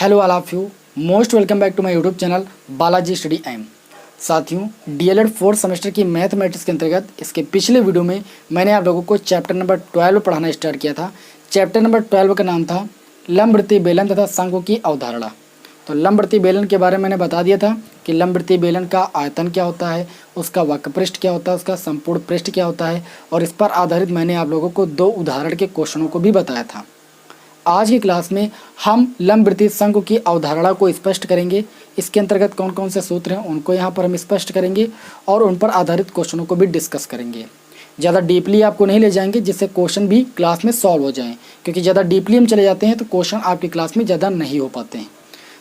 Hello all of you, most welcome back to my YouTube channel Balaji study M. साथियों, DElEd fourth semester की mathematics के अंतर्गत इसके पिछले वीडियो में मैंने आप लोगों को चैप्टर नंबर 12 पढ़ाना स्टार्ट किया था। चैप्टर नंबर 12 का नाम था लंबवृत्तीय बेलन तथा शंकु की अवधारणा। तो लंबवृत्तीय बेलन के बारे में मैंने बता दिया था कि लंबवृत्तीय बेलन का आयतन क्या होता है, उसका वक्र पृष्ठ क्या होता है, उसका संपूर्ण पृष्ठ क्या होता है, और इस पर आधारित मैंने आप लोगों को 2 उदाहरण के क्वेश्चनों को भी बताया था। आज की क्लास में हम लंबवृत्तीय शंकु की अवधारणा को स्पष्ट करेंगे। इसके अंतर्गत कौन कौन से सूत्र हैं उनको यहाँ पर हम स्पष्ट करेंगे और उन पर आधारित क्वेश्चनों को भी डिस्कस करेंगे। ज़्यादा डीपली आपको नहीं ले जाएंगे जिससे क्वेश्चन भी क्लास में सॉल्व हो जाएं, क्योंकि ज़्यादा डीपली हम चले जाते हैं तो क्वेश्चन आपकी क्लास में ज़्यादा नहीं हो पाते हैं।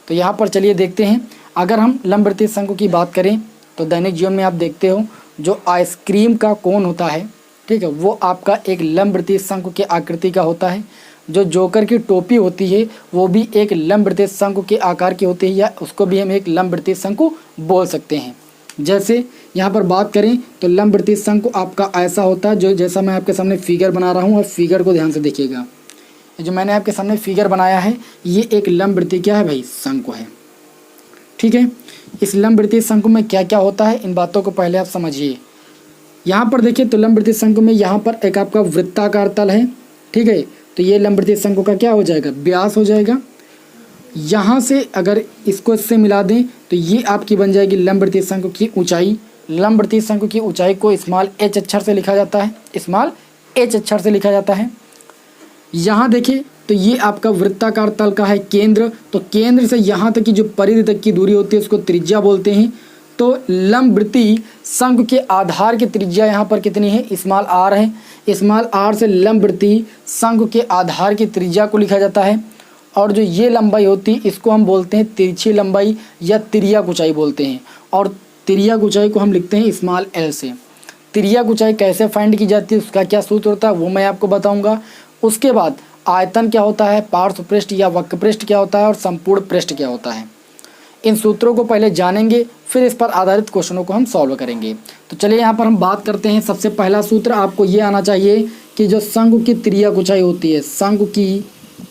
तो यहाँ पर चलिए देखते हैं। अगर हम लंबवृत्तीय शंकु की बात करें तो दैनिक जीवन में आप देखते हो जो आइसक्रीम का कोन होता है, ठीक है, वो आपका एक लंबवृत्तीय शंकु के आकृति का होता है। जो जोकर की टोपी होती है वो भी एक लंबवृत्तीय शंकु के आकार की होती है, या उसको भी हम एक लंबवृत्तीय शंकु बोल सकते हैं। जैसे यहाँ पर बात करें तो लंबवृत्तीय शंकु आपका ऐसा होता है, जो जैसा मैं आपके सामने फिगर बना रहा हूँ, और फिगर को ध्यान से देखिएगा। जो मैंने आपके सामने फिगर बनाया है ये एक लंबवृत्तीय क्या है भाई, शंकु है। ठीक है, इस लंबवृत्तीय शंकु में क्या क्या होता है इन बातों को पहले आप समझिए। यहाँ पर देखिए तो लंबवृत्तीय शंकु में यहाँ पर एक आपका वृत्ताकार तल है, ठीक है। तो ये लंबवृत्तीय शंकु का क्या हो जाएगा, व्यास हो जाएगा। यहाँ से अगर इसको इससे मिला दें तो ये आपकी बन जाएगी लंबवृत्तीय शंकु की ऊंचाई। लंबवृत्तीय शंकु की ऊंचाई को स्मॉल h अक्षर से लिखा जाता है, स्मॉल h अक्षर से लिखा जाता है। यहाँ देखिए तो ये आपका वृत्ताकार तल का है केंद्र। तो केंद्र से यहाँ तक की जो परिधि तक की दूरी होती है उसको त्रिज्या बोलते हैं। तो लंबवृत्तीय शंकु के आधार की त्रिज्या यहाँ पर कितनी है, स्मॉल r है। स्मॉल r से लंबवृत्तीय शंकु के आधार की त्रिज्या को लिखा जाता है। और जो ये लंबाई होती है इसको हम बोलते हैं तिरछी लंबाई या तिर्यक ऊंचाई बोलते हैं। और तिर्यक ऊंचाई को हम लिखते हैं स्मॉल l से। तिर्यक ऊंचाई कैसे फाइंड की जाती है, उसका क्या सूत्र होता है वो मैं आपको बताऊँगा। उसके बाद आयतन क्या होता है, पार्श्व पृष्ठ या वक्र पृष्ठ क्या होता है, और संपूर्ण पृष्ठ क्या होता है। इन सूत्रों को पहले जानेंगे, फिर इस पर आधारित क्वेश्चनों को हम सॉल्व करेंगे। तो चलिए यहाँ पर हम बात करते हैं। सबसे पहला सूत्र आपको ये आना चाहिए कि जो शंकु की तिर्यक ऊंचाई होती है, शंकु की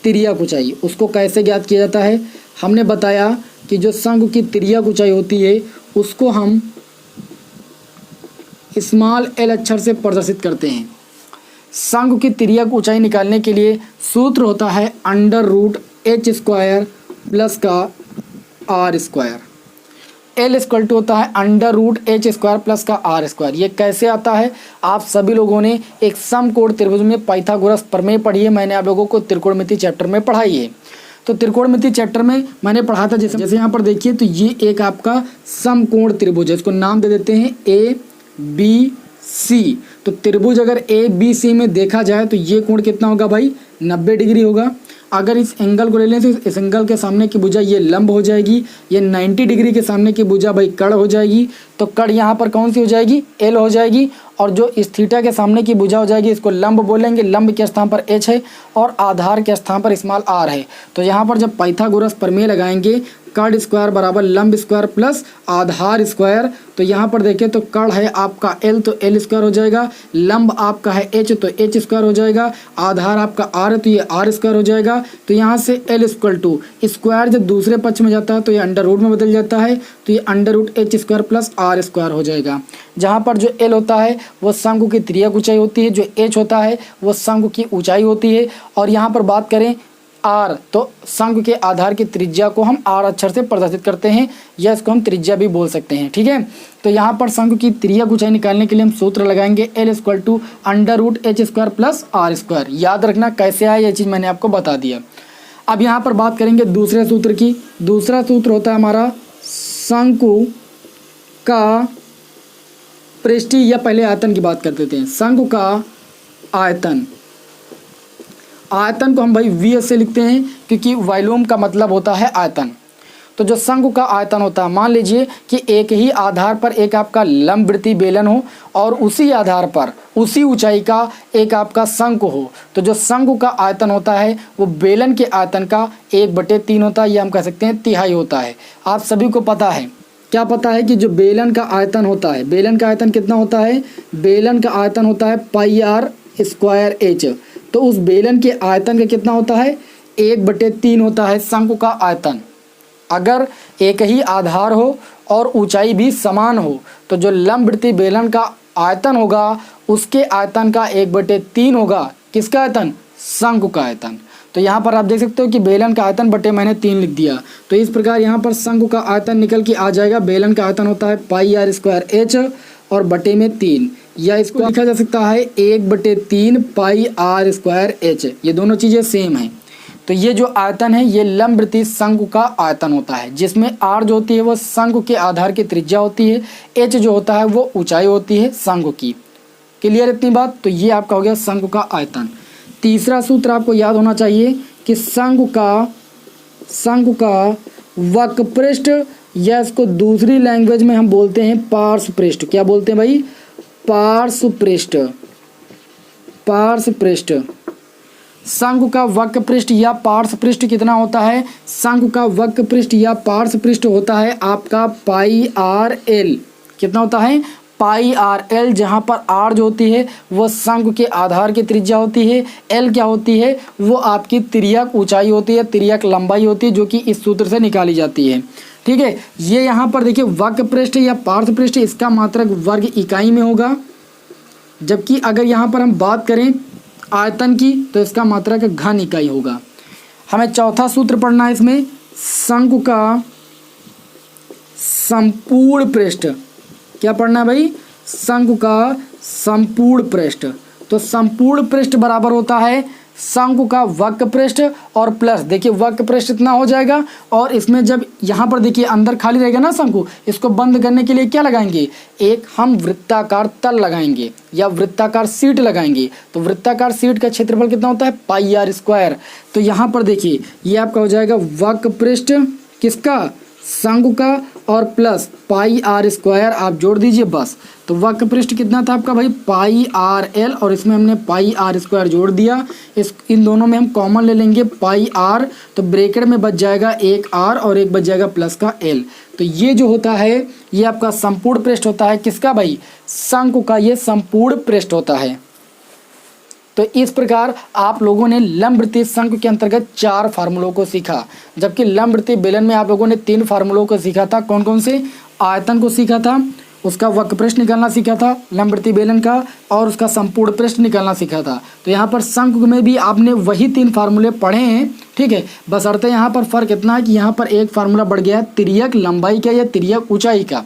तिर्यक ऊंचाई, उसको कैसे ज्ञात किया जाता है। हमने बताया कि जो शंकु की तिर्यक ऊंचाई होती है उसको हम स्मॉल l अक्षर से प्रदर्शित करते हैं। शंकु की तिर्यक ऊंचाई निकालने के लिए सूत्र होता है √h² प्लस का r²। L इक्वल टू होता है √h² प्लस का r²। ये कैसे आता है, आप सभी लोगों ने एक समकोण त्रिभुज में पाइथागोरस प्रमेय पढ़ी है। मैंने आप लोगों को त्रिकोणमिति चैप्टर में पढ़ाई है। तो त्रिकोणमिति चैप्टर में मैंने पढ़ा था, जैसे यहाँ पर देखिए तो ये एक आपका समकोण त्रिभुज है। इसको नाम दे देते हैं ABC। तो त्रिभुज अगर ABC में देखा जाए तो ये कोण कितना होगा भाई, 90 डिग्री होगा। अगर इस एंगल को ले लें तो इस एंगल के सामने की भुजा ये लंब हो जाएगी, ये 90 डिग्री के सामने की भुजा भाई कड़ हो जाएगी। तो कड़ यहाँ पर कौन सी हो जाएगी, L हो जाएगी। और जो इस थीटा के सामने की भुजा हो जाएगी इसको लंब बोलेंगे। लंब के स्थान पर H है और आधार के स्थान पर स्मॉल r है। तो यहाँ पर जब पाइथागोरस प्रमेय लगाएंगे कड़ स्क्वायर बराबर लंब स्क्वायर प्लस आधार स्क्वायर, तो यहाँ पर देखें तो कड़ है आपका L तो L² हो जाएगा, लंब आपका है H तो H² हो जाएगा, आधार आपका R है तो ये R² हो जाएगा। तो यहाँ से L इक्वल टू स्क्वायर जब दूसरे पक्ष में जाता है तो ये अंडर रूट में बदल जाता है, तो ये √h² प्लस r² हो जाएगा। जहाँ पर जो L होता है वो शंकु की तिर्यक ऊंचाई होती है, जो H होता है वो शंकु की ऊंचाई होती है। और यहाँ पर बात करें r, तो शंकु के आधार की त्रिज्या को हम r अक्षर से प्रदर्शित करते हैं, या इसको हम त्रिज्या भी बोल सकते हैं। ठीक है, तो यहाँ पर शंकु की तिर्यक ऊंचाई निकालने के लिए हम सूत्र लगाएंगे L equal to √h² plus r²। याद रखना कैसे आया ये चीज़ मैंने आपको बता दिया। अब यहाँ पर बात करेंगे दूसरे सूत्र की। दूसरा सूत्र होता है हमारा शंकु का पृष्ठीय, या पहले आयतन की बात कर देते हैं। शंकु का आयतन, आयतन को हम भाई VS से लिखते हैं क्योंकि वॉल्यूम का मतलब होता है आयतन। तो जो शंकु का आयतन होता है, मान लीजिए कि एक ही आधार पर एक आपका लंबवृत्तीय बेलन हो और उसी आधार पर उसी ऊंचाई का एक आपका शंकु हो, तो जो शंकु का आयतन होता है वो बेलन के आयतन का 1/3 होता है, या हम कह सकते हैं तिहाई होता है। आप सभी को पता है, क्या पता है कि जो बेलन का आयतन होता है, बेलन का आयतन कितना होता है, बेलन का आयतन होता है πr² h। तो उस बेलन के आयतन का कितना होता है, 1/3 होता है शंकु का आयतन। अगर एक ही आधार हो और ऊंचाई भी समान हो तो जो लंबवृत्तीय बेलन का आयतन होगा उसके आयतन का 1/3 होगा किसका आयतन, शंकु का आयतन। तो यहाँ पर आप देख सकते हो कि बेलन का आयतन बटे मैंने 3 लिख दिया। तो इस प्रकार यहाँ पर शंकु का आयतन निकल के आ जाएगा। बेलन का आयतन होता है πr² h और बटे में 3, या इसको लिखा जा सकता है 1/3 πr² h। ये दोनों चीज़ें सेम हैं। तो ये जो आयतन है ये लंबवृत्तीय शंकु का आयतन होता है, जिसमें r जो होती है वो शंकु के आधार की त्रिज्या होती है, h जो होता है वो ऊंचाई होती है शंकु की। क्लियर इतनी बात। तो ये आपका हो गया शंकु का आयतन। तीसरा सूत्र आपको याद होना चाहिए कि शंकु का वक्रपृष्ठ, या इसको दूसरी लैंग्वेज में हम बोलते हैं पार्श्वपृष्ठ। क्या बोलते हैं भाई, पार्श्वपृष्ठ। शंकु का वक्रपृष्ठ या पार्श्वपृष्ठ कितना होता है, शंकु का वक्रपृष्ठ या पार्श्वपृष्ठ होता है आपका πrl। कितना होता है, πrl, जहाँ पर r जो होती है वो शंकु के आधार की त्रिज्या होती है, l क्या होती है वो आपकी तिर्यक ऊंचाई होती है, तिर्यक लंबाई होती है, जो कि इस सूत्र से निकाली जाती है। ठीक है, ये यहाँ पर देखिए वक्रपृष्ठ या पार्श्वपृष्ठ इसका मात्रक वर्ग इकाई में होगा, जबकि अगर यहाँ पर हम बात करें आयतन की तो इसका मात्रक घन इकाई होगा। हमें चौथा सूत्र पढ़ना है इसमें, शंकु का संपूर्ण पृष्ठ। क्या पढ़ना है भाई, शंकु का संपूर्ण पृष्ठ। तो संपूर्ण पृष्ठ बराबर होता है शंकु का वक्रपृष्ठ और प्लस, देखिए वक्रपृष्ठ इतना हो जाएगा, और इसमें जब यहाँ पर देखिए अंदर खाली रहेगा ना शंकु, इसको बंद करने के लिए क्या लगाएंगे, एक हम वृत्ताकार तल लगाएंगे या वृत्ताकार सीट लगाएंगे। तो वृत्ताकार सीट का क्षेत्रफल कितना होता है, πr²। तो यहाँ पर देखिए ये आपका हो जाएगा वक्रपृष्ठ किसका, शंकु का, और प्लस πr² आप जोड़ दीजिए बस। तो वक्रपृष्ठ कितना था आपका भाई, πrl, और इसमें हमने πr² जोड़ दिया। इन दोनों में हम कॉमन ले लेंगे πr, तो ब्रैकेट में बच जाएगा एक r और एक बच जाएगा प्लस का l। तो ये जो होता है ये आपका संपूर्ण पृष्ठ होता है किसका भाई, शंकु का, ये संपूर्ण पृष्ठ होता है। तो इस प्रकार आप लोगों ने लंबवृत्तीय शंकु के अंतर्गत 4 फार्मूलों को सीखा, जबकि लंबवृत्तीय बेलन में आप लोगों ने 3 फार्मूलों को सीखा था। कौन कौन से, आयतन को सीखा था, उसका वक्रपृष्ठ निकालना सीखा था लंबवृत्तीय बेलन का, और उसका संपूर्ण पृष्ठ निकालना सीखा था। तो यहाँ पर शंकु में भी आपने वही 3 फार्मूले पढ़े हैं। ठीक है, बशर्ते यहाँ पर फ़र्क इतना है कि यहाँ पर एक फार्मूला बढ़ गया तिर्यक लंबाई का या तिर्यक ऊंचाई का,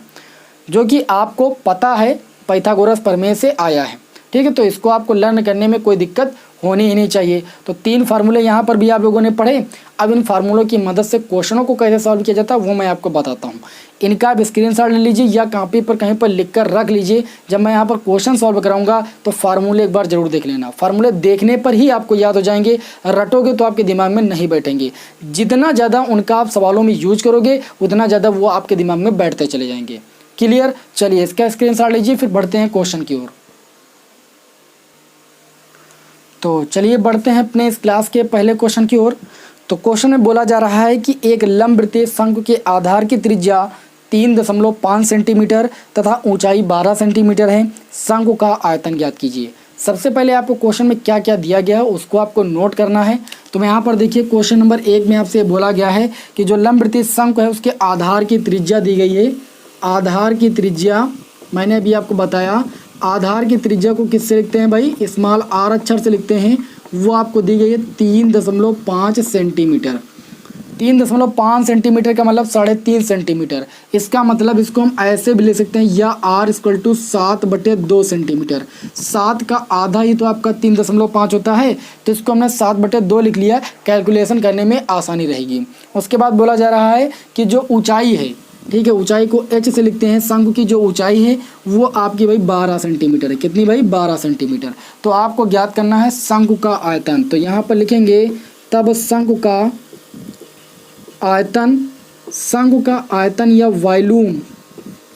जो कि आपको पता है पाइथागोरस प्रमेय से आया है। ठीक है, तो इसको आपको लर्न करने में कोई दिक्कत होनी ही नहीं चाहिए। तो 3 फार्मूले यहाँ पर भी आप लोगों ने पढ़े। अब इन फार्मूलों की मदद से क्वेश्चनों को कैसे सॉल्व किया जाता है वो मैं आपको बताता हूँ। इनका आप स्क्रीनशॉट ले लीजिए या कॉपी पर कहीं पर लिख कर रख लीजिए। जब मैं यहाँ पर क्वेश्चन सॉल्व कराऊंगा तो फार्मूले एक बार जरूर देख लेना। फार्मूले देखने पर ही आपको याद हो जाएंगे, रटोगे तो आपके दिमाग में नहीं बैठेंगे। जितना ज़्यादा उनका आप सवालों में यूज करोगे उतना ज़्यादा वो आपके दिमाग में बैठते चले जाएंगे। क्लियर, चलिए इसका स्क्रीनशॉट लीजिए, फिर बढ़ते हैं क्वेश्चन की ओर। तो चलिए बढ़ते हैं अपने इस क्लास के पहले क्वेश्चन की ओर। तो क्वेश्चन में बोला जा रहा है कि एक लंबवृत्तीय शंकु के आधार की त्रिज्या 3.5 सेंटीमीटर तथा ऊंचाई 12 सेंटीमीटर है। शंकु का आयतन ज्ञात कीजिए। सबसे पहले आपको क्वेश्चन में क्या क्या दिया गया है उसको आपको नोट करना है। तो मैं यहाँ पर देखिए क्वेश्चन नंबर 1 में आपसे बोला गया है कि जो लंबवृत्तीय शंकु है उसके आधार की त्रिज्या दी गई है। आधार की त्रिज्या मैंने अभी आपको बताया, आधार की त्रिज्या को किससे लिखते हैं भाई, स्मॉल r अक्षर से लिखते हैं। वो आपको दी गई है 3.5 सेंटीमीटर। 3.5 सेंटीमीटर का मतलब 3.5 सेंटीमीटर। इसका मतलब इसको हम ऐसे भी ले सकते हैं, या r = 7/2 सेंटीमीटर। 7 का आधा ही तो आपका 3.5 होता है, तो इसको हमने 7/2 लिख लिया। कैलकुलेशन करने में आसानी रहेगी। उसके बाद बोला जा रहा है कि जो ऊंचाई है, ठीक है, ऊंचाई को h से लिखते हैं। शंकु की जो ऊंचाई है वो आपकी भाई 12 सेंटीमीटर है। कितनी भाई, 12 सेंटीमीटर। तो आपको ज्ञात करना है शंकु का आयतन। तो यहाँ पर लिखेंगे तब शंकु का आयतन, शंकु का आयतन या वॉल्यूम,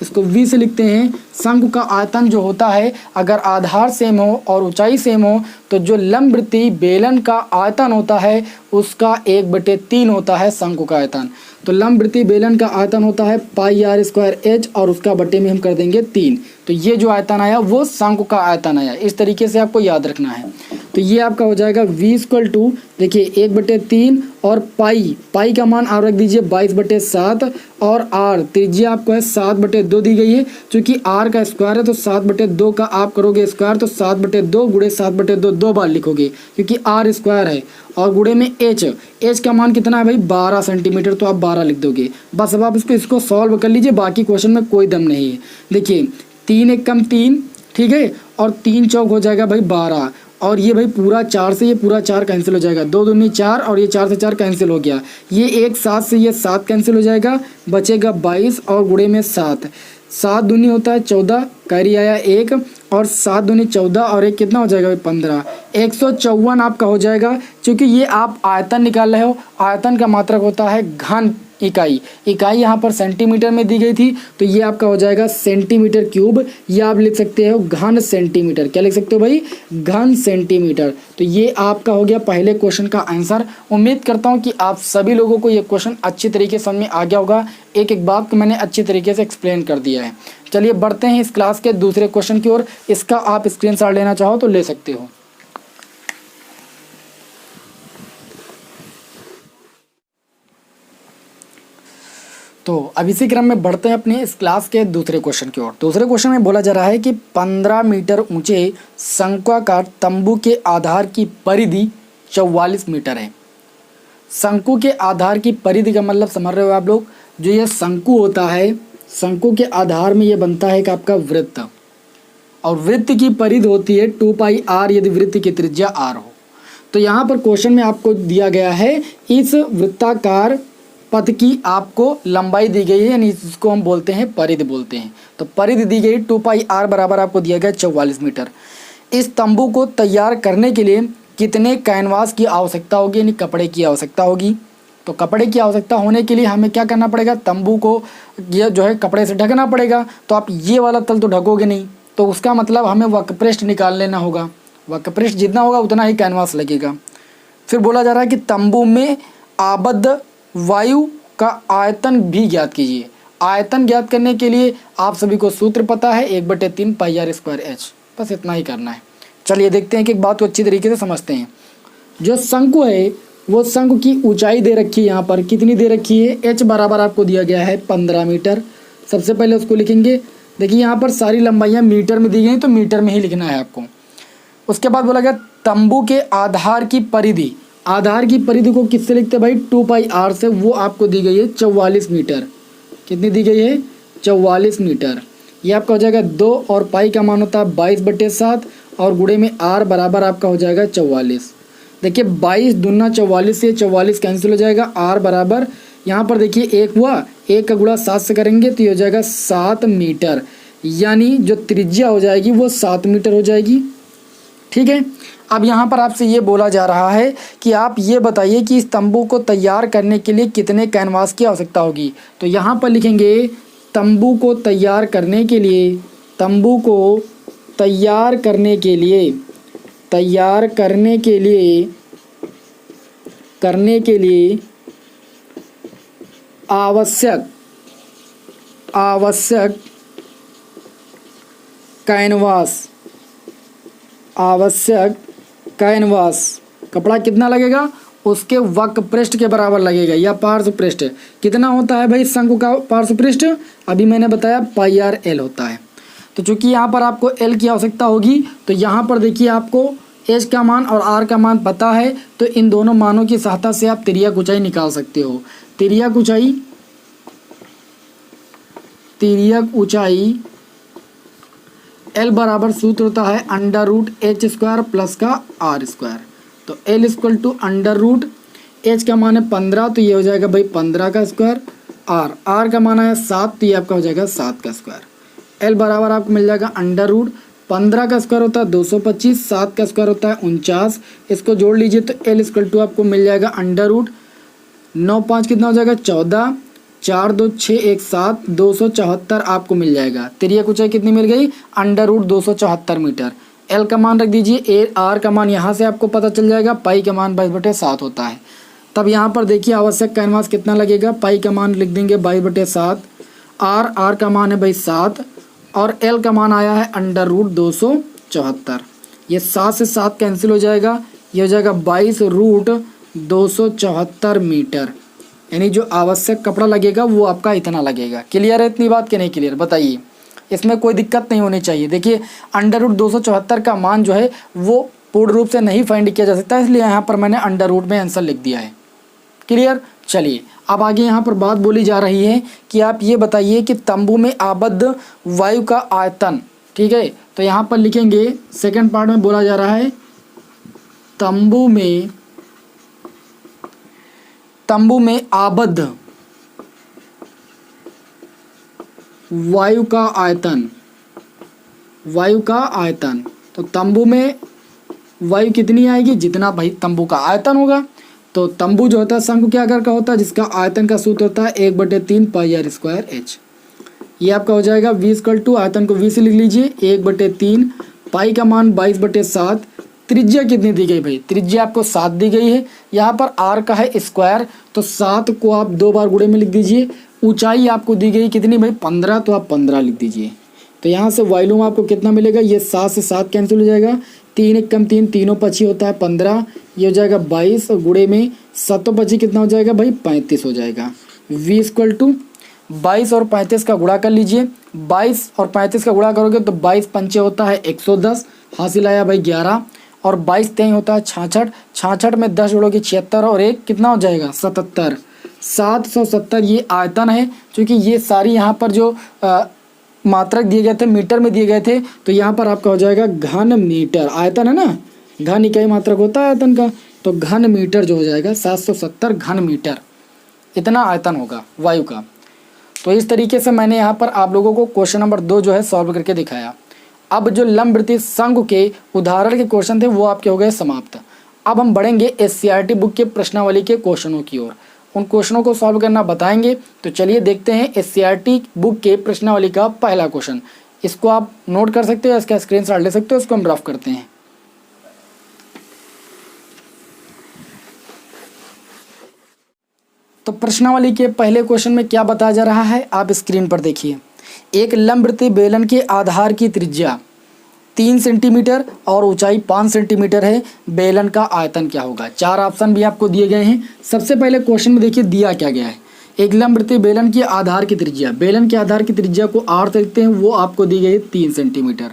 इसको v से लिखते हैं। शंकु का आयतन जो होता है अगर आधार सेम हो और ऊंचाई सेम हो तो जो लंबवृत्तीय बेलन का आयतन होता है उसका 1/3 होता है शंकु का आयतन। तो लंबवृत्तीय बेलन का आयतन होता है πr² और उसका बटे में हम कर देंगे 3। तो ये जो आयतन आया वो शंकु का आयतन आया। इस तरीके से आपको याद रखना है। तो तो ये आपका हो जाएगा v इक्वल टू, देखिए 1/3 और पाई का मान आप रख दीजिए 22/7 और r त्रिज्या आपको है 7/2 दी गई है। चूंकि r का स्क्वायर है तो 7/2 का आप करोगे स्क्वायर तो 7/2 गुणे 7/2 दो बार लिखोगे क्योंकि r स्क्वायर है और गुणे में h का मान कितना है भाई 12 सेंटीमीटर, तो आप 12 लिख दोगे। बस अब आप इसको सॉल्व कर लीजिए, बाकी क्वेश्चन में कोई दम नहीं है। देखिए 3 × 3 ठीक है, और 3 चौक हो जाएगा भाई 12, और ये भाई पूरा 4 से ये पूरा 4 कैंसिल हो जाएगा, 2 दूनी 4 और ये 4 से 4 कैंसिल हो गया। ये एक 7 से ये 7 कैंसिल हो जाएगा, बचेगा 22 और गुणे में 7 दूनी होता है 14, कैरी आया 1 और 7 दूनी 14 और 1 कितना हो जाएगा भाई 15, 154 आपका हो जाएगा। क्योंकि ये आप आयतन निकाल रहे हो, आयतन का मात्रक होता है घन इकाई यहाँ पर सेंटीमीटर में दी गई थी, तो ये आपका हो जाएगा सेंटीमीटर क्यूब, या आप लिख सकते हो घन सेंटीमीटर। क्या लिख सकते हो भाई, घन सेंटीमीटर। तो ये आपका हो गया पहले क्वेश्चन का आंसर। उम्मीद करता हूँ कि आप सभी लोगों को ये क्वेश्चन अच्छी तरीके से समझ में आ गया होगा। एक एक बात को मैंने अच्छी तरीके से एक्सप्लेन कर दिया है। चलिए बढ़ते हैं इस क्लास के दूसरे क्वेश्चन की ओर। इसका आप स्क्रीनशॉट लेना चाहो तो ले सकते हो। तो अब इसी क्रम में बढ़ते हैं अपने इस क्लास के दूसरे क्वेश्चन की ओर। दूसरे क्वेश्चन में बोला जा रहा है कि 15 मीटर ऊंचे शंक्वाकार तंबू के आधार की परिधि 44 मीटर है। शंकु के आधार की परिधि का मतलब समझ रहे हो आप लोग, जो ये शंकु होता है, शंकु के आधार में ये बनता है कि आपका वृत्त, और वृत्त की परिधि होती है 2πr यदि वृत्त की त्रिज्या r हो। तो यहाँ पर क्वेश्चन में आपको दिया गया है इस वृत्ताकार पथ की आपको लंबाई दी गई है, यानी इसको हम बोलते हैं परिधि बोलते हैं। तो परिधि दी गई 2πr बराबर आपको दिया गया 44 मीटर। इस तंबू को तैयार करने के लिए कितने कैनवास की आवश्यकता होगी, यानी कपड़े की आवश्यकता होगी। तो कपड़े की आवश्यकता होने के लिए हमें क्या करना पड़ेगा, तंबू को ये जो है कपड़े से ढकना पड़ेगा। तो आप ये वाला तल तो ढकोगे नहीं, तो उसका मतलब हमें वक्रपृष्ठ निकाल लेना होगा। वक्रपृष्ठ जितना होगा उतना ही कैनवास लगेगा। फिर बोला जा रहा है कि तंबू में आबद्ध वायु का आयतन भी ज्ञात कीजिए। आयतन ज्ञात करने के लिए आप सभी को सूत्र पता है 1/3 πr²h, बस इतना ही करना है। चलिए देखते हैं कि एक बात को अच्छी तरीके से समझते हैं। जो शंकु है वो शंकु की ऊंचाई दे रखी है, यहाँ पर कितनी दे रखी है, h बराबर आपको दिया गया है 15 मीटर। सबसे पहले उसको लिखेंगे। देखिए यहाँ पर सारी लंबाइयाँ मीटर में दी गई, तो मीटर में ही लिखना है आपको। उसके बाद बोला गया तंबू के आधार की परिधि, आधार की परिधि को किससे लिखते हैं भाई, 2πr से, वो आपको दी गई है 44 मीटर। कितनी दी गई है, 44 मीटर। ये आपका हो जाएगा 2 और पाई का मान होता है 22/7 और गुणे में r बराबर आपका हो जाएगा 44। देखिए 22 दूना 44 से 44 कैंसिल हो जाएगा, r बराबर यहाँ पर देखिए 1 हुआ, 1 का गुणा 7 से करेंगे तो ये हो जाएगा 7 मीटर, यानी जो त्रिज्या हो जाएगी वो 7 मीटर हो जाएगी। ठीक है। अब यहाँ पर आपसे ये बोला जा रहा है कि आप ये बताइए कि इस तंबू को तैयार करने के लिए कितने कैनवास की आवश्यकता होगी। तो यहाँ पर लिखेंगे तंबू को तैयार करने के लिए, तंबू को तैयार करने के लिए, तैयार करने के लिए आवश्यक कैनवास कपड़ा कितना लगेगा, उसके वक्रपृष्ठ के बराबर लगेगा, या पार्श्वपृष्ठ कितना होता है भाई शंकु का पार्श्वपृष्ठ, अभी मैंने बताया πr/l होता है। तो चूंकि यहाँ पर आपको l की आवश्यकता होगी, तो यहाँ पर देखिए आपको h का मान और r का मान पता है, तो इन दोनों मानों की सहायता से आप तिर्यक ऊंचाई निकाल सकते हो। तिर्यक ऊंचाई L बराबर सूत्र होता है √h² प्लस का r²। तो L इक्वल टू √h का मान है 15, तो ये हो जाएगा भाई 15 का स्क्वायर, r का मान है 7, तो ये आपका हो जाएगा 7 का स्क्वायर। L बराबर आपको मिल जाएगा √15 का स्क्वायर होता है 225, 7 का स्क्वायर होता है 49, इसको जोड़ लीजिए तो L इक्वल टू आपको मिल जाएगा √9 5 कितना हो जाएगा 14, 4 2 6 1 7, 274 आपको मिल जाएगा। तिर्यक ऊंचाई कितनी मिल गई, √274 मीटर। L का मान रख दीजिए, R का मान यहाँ से आपको पता चल जाएगा, पाई का मान 22/7 होता है। तब यहाँ पर देखिए आवश्यक कैनवास कितना लगेगा, पाई का मान लिख देंगे 22/7, R का मान है भाई 7 और L का मान आया है √274। ये 7 से 7 कैंसिल हो जाएगा, ये हो जाएगा 22√274 मीटर, यानी जो आवश्यक कपड़ा लगेगा वो आपका इतना लगेगा। क्लियर है इतनी बात कि नहीं क्लियर, बताइए। इसमें कोई दिक्कत नहीं होनी चाहिए। देखिए √274 का मान जो है वो पूर्ण रूप से नहीं फाइंड किया जा सकता, इसलिए यहाँ पर मैंने अंडर रूट में आंसर लिख दिया है। क्लियर। चलिए अब आगे यहाँ पर बात बोली जा रही है कि आप ये बताइए कि तंबू में आबद्ध वायु का आयतन, ठीक है। तो यहाँ पर लिखेंगे, सेकंड पार्ट में बोला जा रहा है तंबू में आबद्ध वायु का आयतन, तो तंबू में वायु कितनी आएगी, जितना भाई तंबू का आयतन होगा। तो तंबू जो होता है शंकुआकार का होता है, जिसका आयतन का सूत्र होता है 1/3 πr²h। ये आपका हो जाएगा v आयतन को v से लिख लीजिए 1/3, पाई का मान 22/7। त्रिज्या कितनी दी गई भाई, त्रिज्या आपको 7 दी गई है। यहाँ पर r का है स्क्वायर, तो 7 को आप 2 बार गुणे में लिख दीजिए। ऊंचाई आपको दी गई कितनी भाई 15, तो आप 15 लिख दीजिए। तो यहाँ से वॉल्यूम आपको कितना मिलेगा, ये 7 से 7 कैंसिल हो जाएगा, 3 × 3 तीनों पची होता है 15, ये हो जाएगा 22 और गुणे में 7 पची कितना हो जाएगा भाई 35 हो जाएगा। v = 22 और 35 का गुणा कर लीजिए। 22 और 35 का गुणा करोगे तो 22 पंचे होता है 110, हासिल आया भाई 11, और 22 तेई होता है 66, 66 में 10 जोड़ोगे 76 और 1 कितना हो जाएगा 77, 770 ये आयतन है। क्योंकि ये सारी यहाँ पर जो मात्रक दिए गए थे मीटर में दिए गए थे, तो यहाँ पर आपका हो जाएगा घन मीटर। आयतन है ना, घन इकाई मात्रक होता है आयतन का, तो घन मीटर जो हो जाएगा 770 घन मीटर, इतना आयतन होगा वायु का। तो इस तरीके से मैंने यहाँ पर आप लोगों को क्वेश्चन नंबर 2 जो है सॉल्व करके दिखाया। अब जो लंबवृत्तीय शंकु के उदाहरण के क्वेश्चन थे वो आपके हो गए समाप्त। अब हम बढ़ेंगे SCERT बुक के प्रश्नावली के क्वेश्चनों की ओर, उन क्वेश्चनों को सॉल्व करना बताएंगे। तो चलिए देखते हैं SCERT बुक के प्रश्नावली का पहला क्वेश्चन। इसको आप नोट कर सकते हो, इसका स्क्रीनशॉट ले सकते हो, इसको हम रफ करते हैं। तो प्रश्नावली के पहले क्वेश्चन में क्या बताया जा रहा है आप स्क्रीन पर देखिए। एक लंबवृत्तीय बेलन के आधार की त्रिज्या 3 सेंटीमीटर और ऊंचाई 5 सेंटीमीटर है, बेलन का आयतन क्या होगा। 4 ऑप्शन भी आपको दिए गए हैं। सबसे पहले क्वेश्चन में देखिए दिया क्या गया है, एक लंबवृत्तीय बेलन की आधार की त्रिज्या, बेलन के आधार की त्रिज्या को r देखते हैं, वो आपको दी गई है 3 सेंटीमीटर,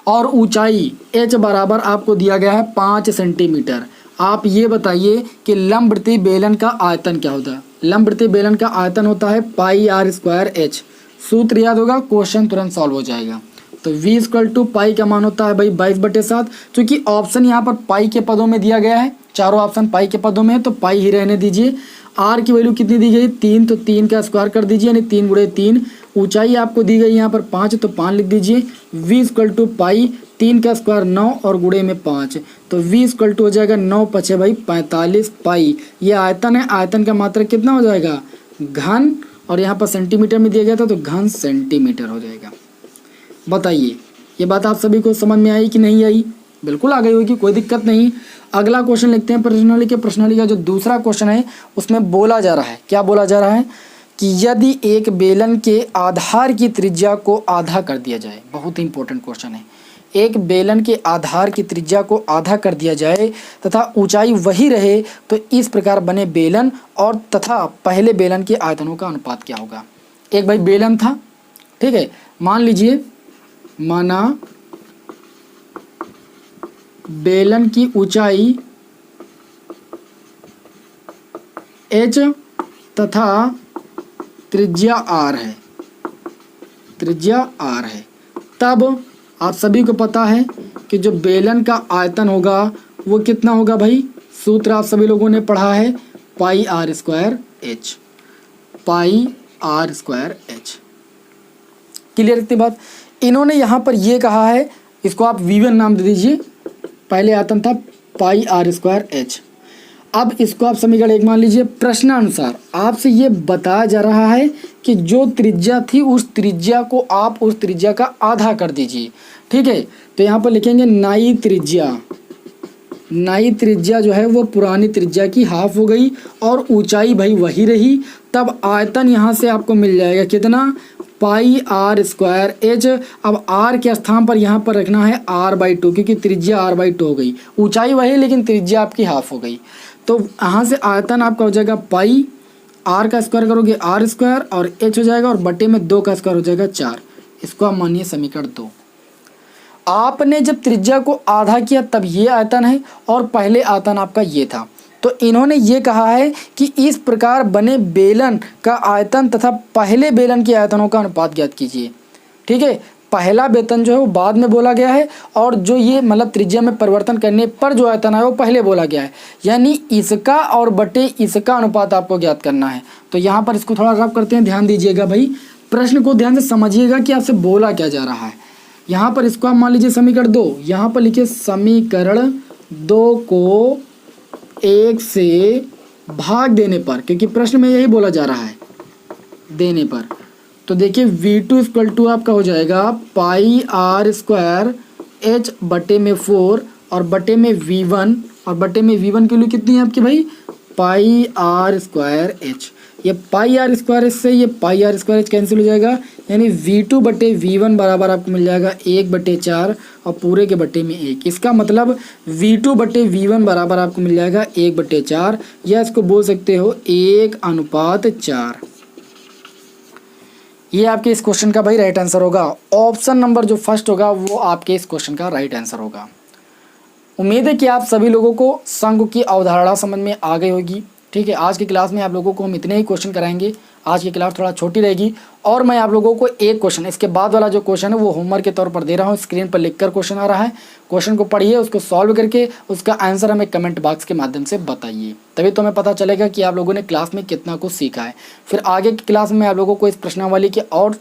और ऊंचाई h बराबर आपको दिया गया है 5 सेंटीमीटर। आप ये बताइए कि लंबवृत्तीय बेलन का आयतन क्या होता है। लंबवृत्तीय बेलन का आयतन होता है πr²h। सूत्र याद होगा, क्वेश्चन तुरंत सॉल्व हो जाएगा। तो v = पाई का मान होता है भाई 22/7। क्योंकि ऑप्शन यहाँ पर पाई के पदों में दिया गया है, चारों ऑप्शन पाई के पदों में है, तो पाई ही रहने दीजिए। r की वैल्यू कितनी दी गई 3, तो 3 का स्क्वायर कर दीजिए, यानी 3 × 3। ऊंचाई आपको दी गई यहाँ पर 5, तो 5 लिख दीजिए। v = पाई, 3 का स्क्वायर 9 और गुणे में 5, तो v = हो जाएगा 9 × 5 भाई 45 पाई। ये आयतन है, आयतन का मात्रक कितना हो जाएगा घन, और यहाँ पर सेंटीमीटर में दिया गया था तो घन सेंटीमीटर हो जाएगा। बताइए ये बात आप सभी को समझ में आई कि नहीं आई। बिल्कुल आ गई होगी, कोई दिक्कत नहीं। अगला क्वेश्चन लिखते हैं प्रश्नावली के। प्रश्नावली का जो दूसरा क्वेश्चन है उसमें बोला जा रहा है, क्या बोला जा रहा है कि यदि एक बेलन के आधार की त्रिज्या को आधा कर दिया जाए, बहुत ही इंपॉर्टेंट क्वेश्चन है, एक बेलन के आधार की त्रिज्या को आधा कर दिया जाए तथा ऊंचाई वही रहे, तो इस प्रकार बने बेलन और तथा पहले बेलन के आयतनों का अनुपात क्या होगा। एक भाई बेलन था, ठीक है, मान लीजिए, माना बेलन की ऊंचाई h तथा त्रिज्या r है, त्रिज्या r है। तब आप सभी को पता है कि जो बेलन का आयतन होगा वो कितना होगा भाई, सूत्र आप सभी लोगों ने पढ़ा है πr²h, πr²h। क्लियर इतनी बात। इन्होंने यहाँ पर ये कहा है, इसको आप v1 नाम दे दीजिए, पहले आयतन था πr²h। अब इसको आप समीकरण 1 मान लीजिए। प्रश्नानुसार आपसे ये बताया जा रहा है कि जो त्रिज्या थी उस त्रिज्या को आप उस त्रिज्या का आधा कर दीजिए, ठीक है। तो यहाँ पर लिखेंगे नई त्रिज्या, नई त्रिज्या जो है वो पुरानी त्रिज्या की हाफ हो गई और ऊंचाई भाई वही रही। तब आयतन यहाँ से आपको मिल जाएगा कितना, पाई आर स्क्वायर एच। अब आर के स्थान पर यहाँ पर रखना है r/2, क्योंकि त्रिज्या r/2 हो गई, ऊंचाई वही लेकिन त्रिज्या आपकी हाफ हो गई। तो यहाँ से आयतन आपका हो जाएगा पाई, आर का स्क्वायर करोगे आर स्क्वायर और एच हो जाएगा, और बटे में 2 का स्क्वायर हो जाएगा 4। इसको आप मानिए समीकरण 2। आपने जब त्रिज्या को आधा किया तब ये आयतन है, और पहले आयतन आपका ये था। तो इन्होंने ये कहा है कि इस प्रकार बने बेलन का आयतन तथा पहले बेलन के आयतनों का अनुपात ज्ञात कीजिए। ठीक है, पहला वेतन जो है वो बाद में बोला गया है, और जो ये मतलब त्रिज्या में परिवर्तन करने पर जो आयतन है वो पहले बोला गया है, यानी इसका और बटे इसका अनुपात आपको ज्ञात करना है। तो यहाँ पर इसको थोड़ा रफ करते हैं, ध्यान दीजिएगा भाई, प्रश्न को ध्यान से समझिएगा कि आपसे बोला क्या जा रहा है। यहाँ पर इसको आप मान लीजिए समीकरण 2, यहाँ पर लिखिए समीकरण 2 को 1 से भाग देने पर, क्योंकि प्रश्न में यही बोला जा रहा है देने पर। तो देखिए v2 इक्वल टू आपका हो जाएगा पाई आर स्क्वायर एच बटे में 4 और बटे में v1, और बटे में v1 की वैल्यू कितनी है आपकी भाई, पाई आर स्क्वायर एच। ये पाई आर स्क्वायर एच से ये पाई आर स्क्वायर एच कैंसिल हो जाएगा, यानी v2 बटे v1 बराबर आपको मिल जाएगा 1/4 और पूरे के बटे में 1। इसका मतलब v2 बटे v1 बराबर आपको मिल जाएगा 1/4, या इसको बोल सकते हो 1:4। ये आपके इस क्वेश्चन का भाई राइट आंसर होगा। ऑप्शन नंबर जो फर्स्ट होगा वो आपके इस क्वेश्चन का राइट आंसर होगा। उम्मीद है कि आप सभी लोगों को संघ की अवधारणा समझ में आ गई होगी। ठीक है, आज की क्लास में आप लोगों को हम इतने ही क्वेश्चन कराएंगे। आज की क्लास थोड़ा छोटी रहेगी, और मैं आप लोगों को एक क्वेश्चन, इसके बाद वाला जो क्वेश्चन है वो होमवर्क के तौर पर दे रहा हूँ। स्क्रीन पर लिखकर क्वेश्चन आ रहा है, क्वेश्चन को पढ़िए, उसको सॉल्व करके उसका आंसर हमें कमेंट बॉक्स के माध्यम से बताइए, तभी तो हमें पता चलेगा कि आप लोगों ने क्लास में कितना कुछ सीखा है। फिर आगे की क्लास में आप लोगों को इस प्रश्नावली के और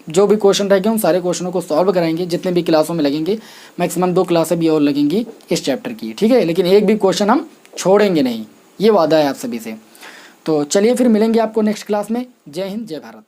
जो भी क्वेश्चन रहेंगे उन सारे क्वेश्चनों को सॉल्व कराएंगे, जितने भी क्लासों में लगेंगे। मैक्सिमम 2 क्लासें भी और लगेंगी इस चैप्टर की। ठीक है, लेकिन एक भी क्वेश्चन हम छोड़ेंगे नहीं, ये वादा है आप सभी से। तो चलिए फिर मिलेंगे आपको नेक्स्ट क्लास में। जय हिंद, जय भारत।